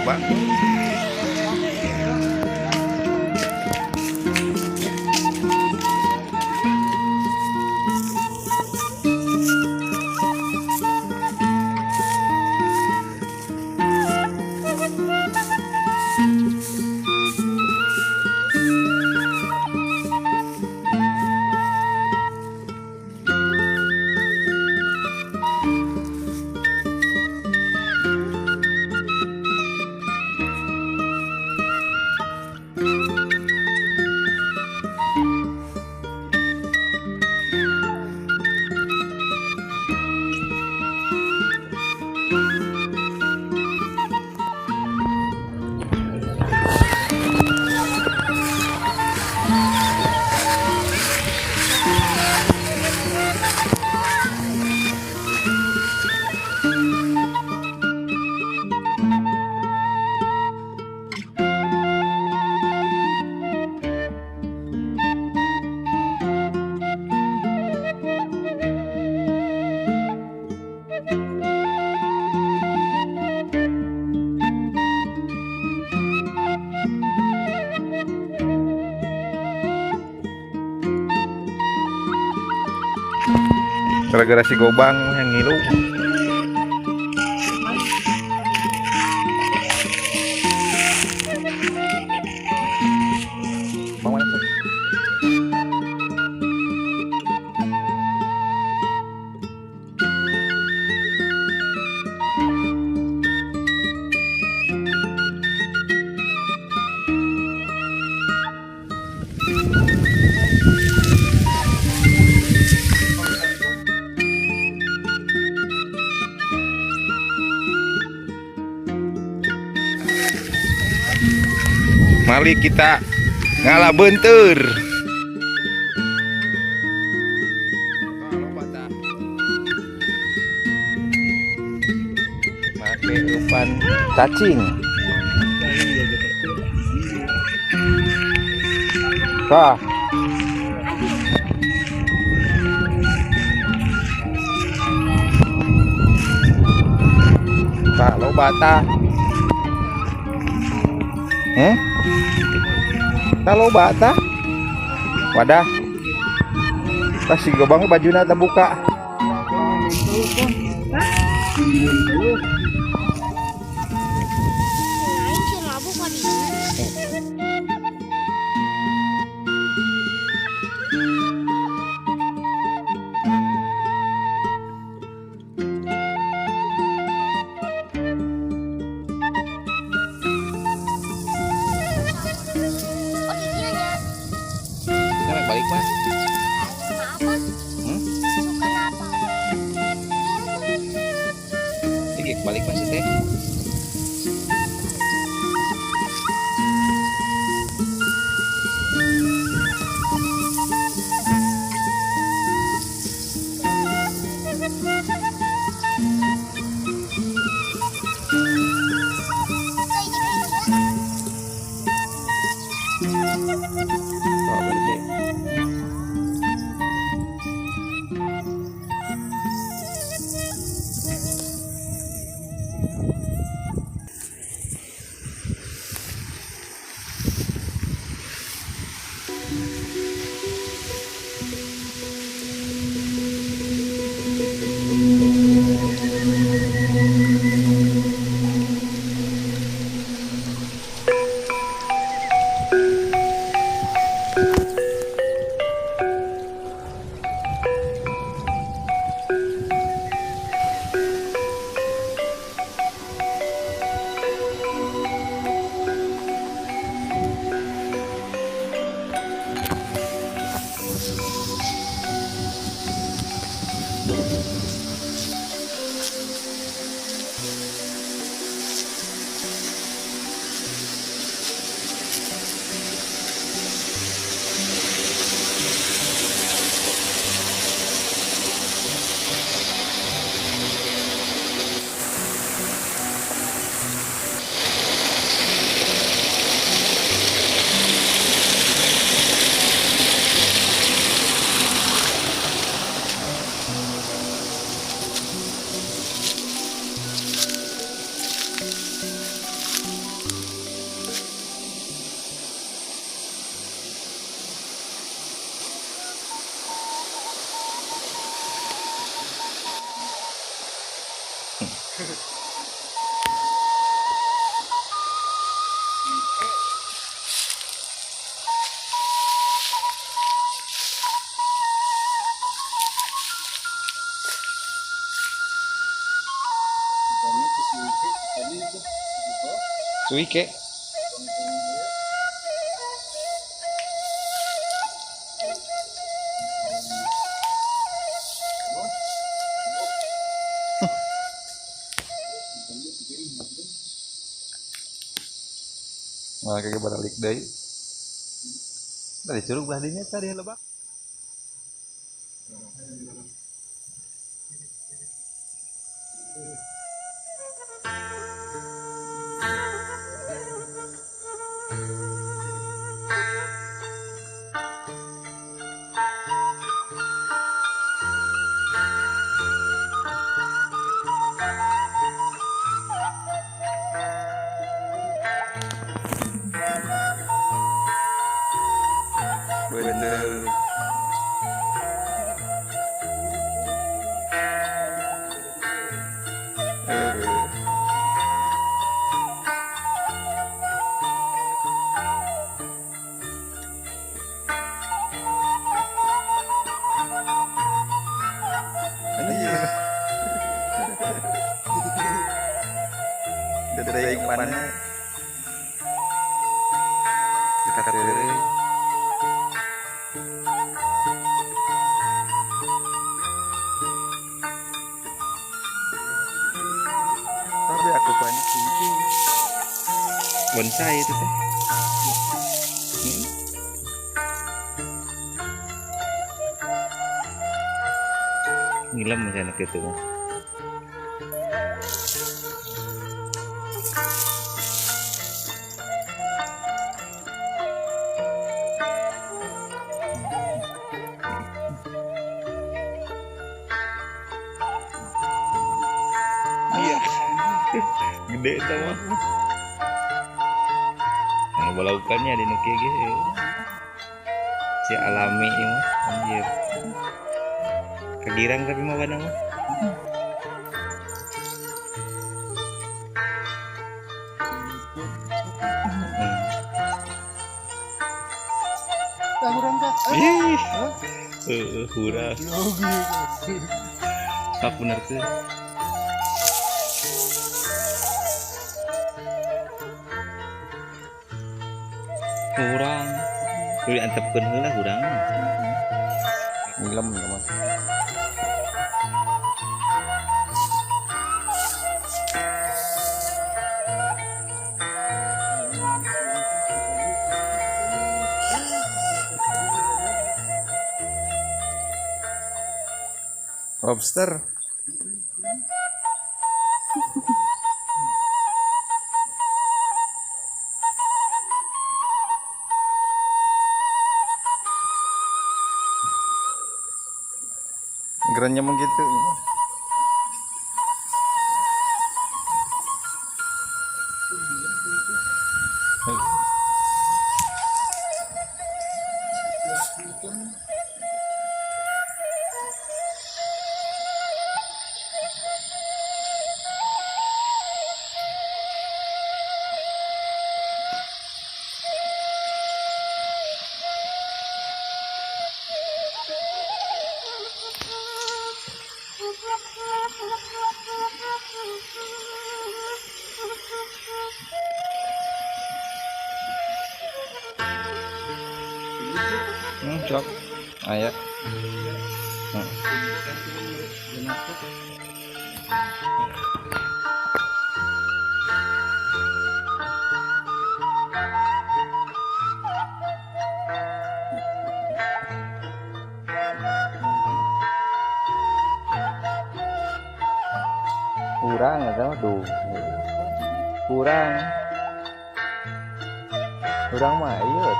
coba. Gara-gara si Gobang yang ngilu. Mari kita ngalah bentur. Pakai umpan cacing. Wah. Pak lo bata. Kalau bata wadah kasih Gobang bajunya terbuka. Balik mas. Balik mas teh. Suike. Malah kayak balik deh. Dari curug beladinya tadi lebak. Bener. Dari mana? Dekat dari. Tapi aku banyak tinggi. Bonsai itu teh. Ngilam masih anak itu. Iya. Gede itu mah. Nah, balaukannya di nuki gitu. Si alami ini, anjir. Kegirang tapi mah mana mah. Ih, hurah. Apa benar tuh? Kurang. Tuh diantepkeun heula urang. Ngilam mah. Lobster. Gerannya begitu. Cok. Ayo. Kurang atau tuh? Kurang mah iya.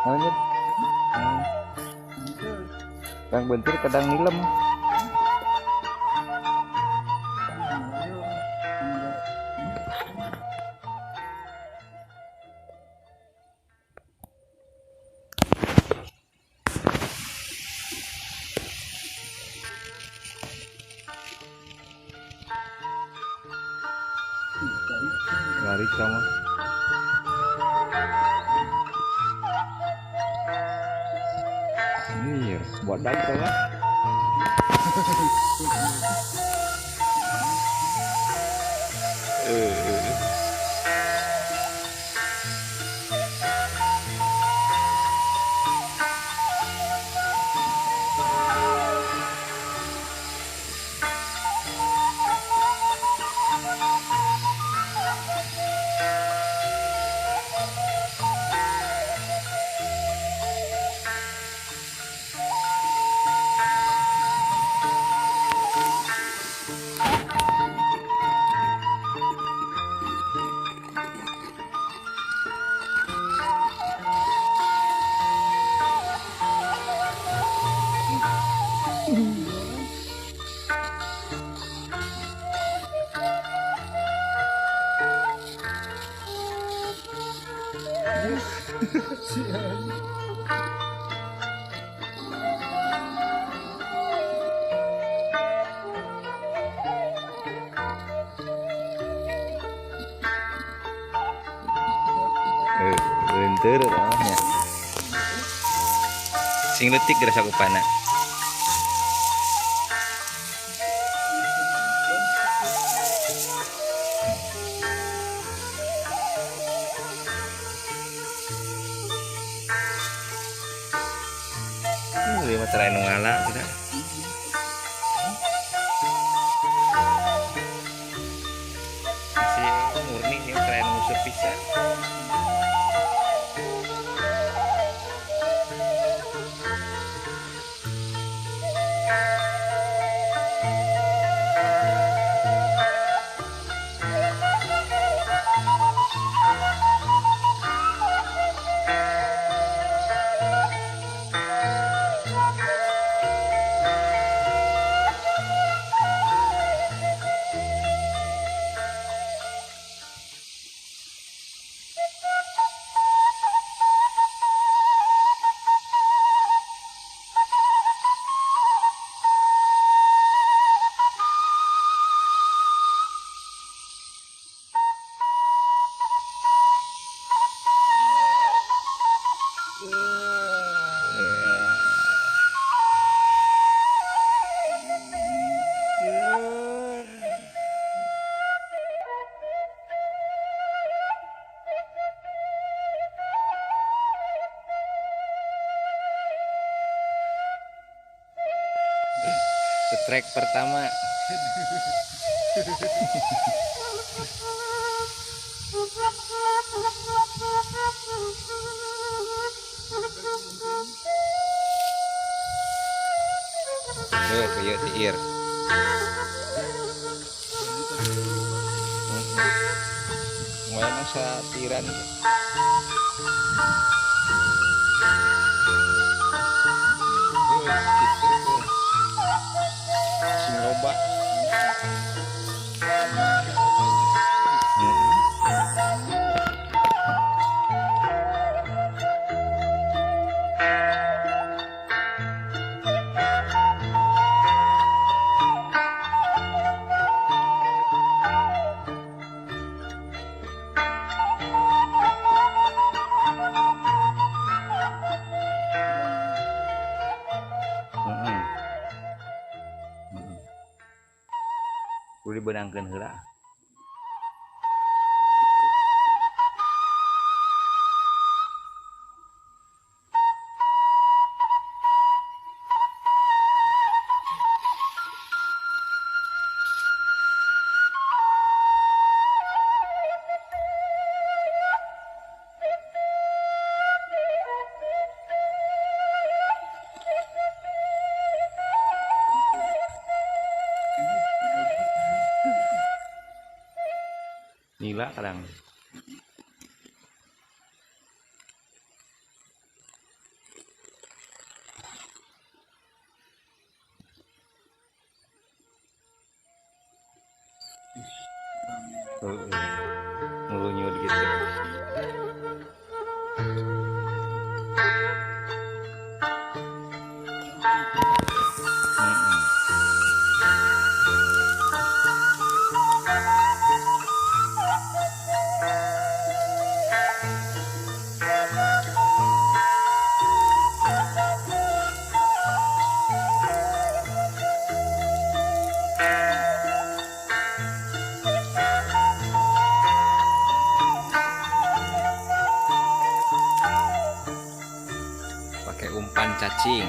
Lanjut. Kadang bentur kadang nilem. Lari sama. Iya, buat daging lah. Lentur namanya. Sing letik gerasa kupana. Lima terai nungala tidak. Masih murni ini terai nungusur pisah. Trek pertama. Kayak tiir. Mana satiran. Loba. Kudu dibenangkeun heula. Nila kadang. Ngelunyur gitu. cacing.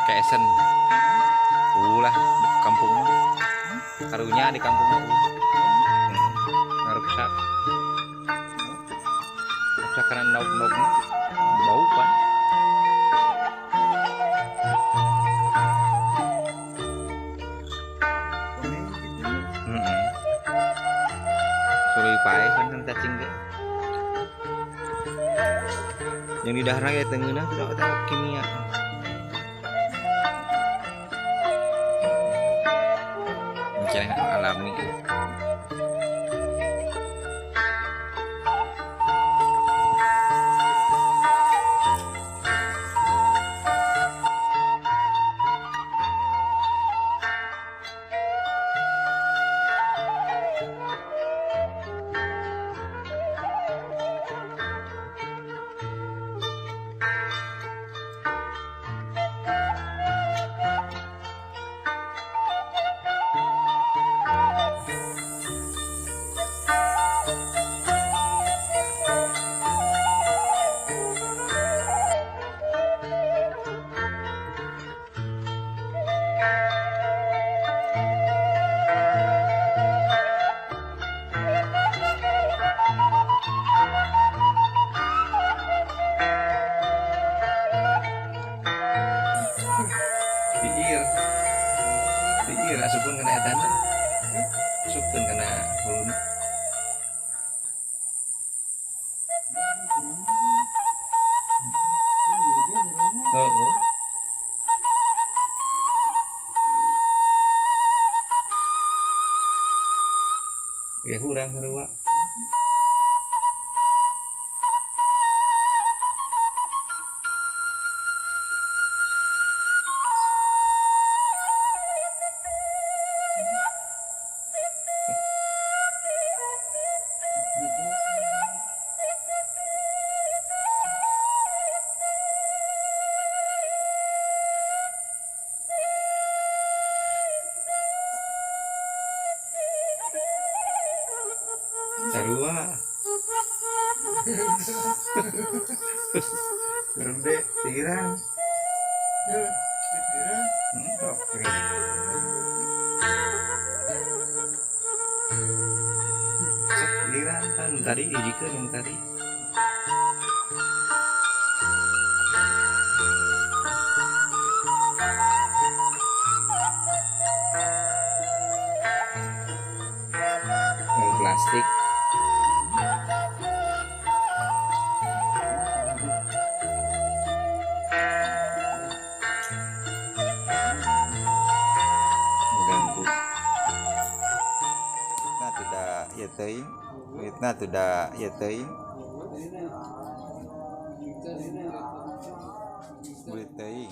Keesen. Ulah kampung karunya di kampung ngarusak. Rusak karena nauk-nauk bau kan. Suruh pae kan cacing ge. Yang di daerah ya tengeuna sudah ada kimia. Mencari alami. Diir asupun kena etana. Supun kena huluna. Oh. Ya kurang sarua. Sarua. Gede, tirang. Oke. Tirang kan tadi hijikeun yang tadi. Yang plastik. Nah tidak ya teuing beli teuing.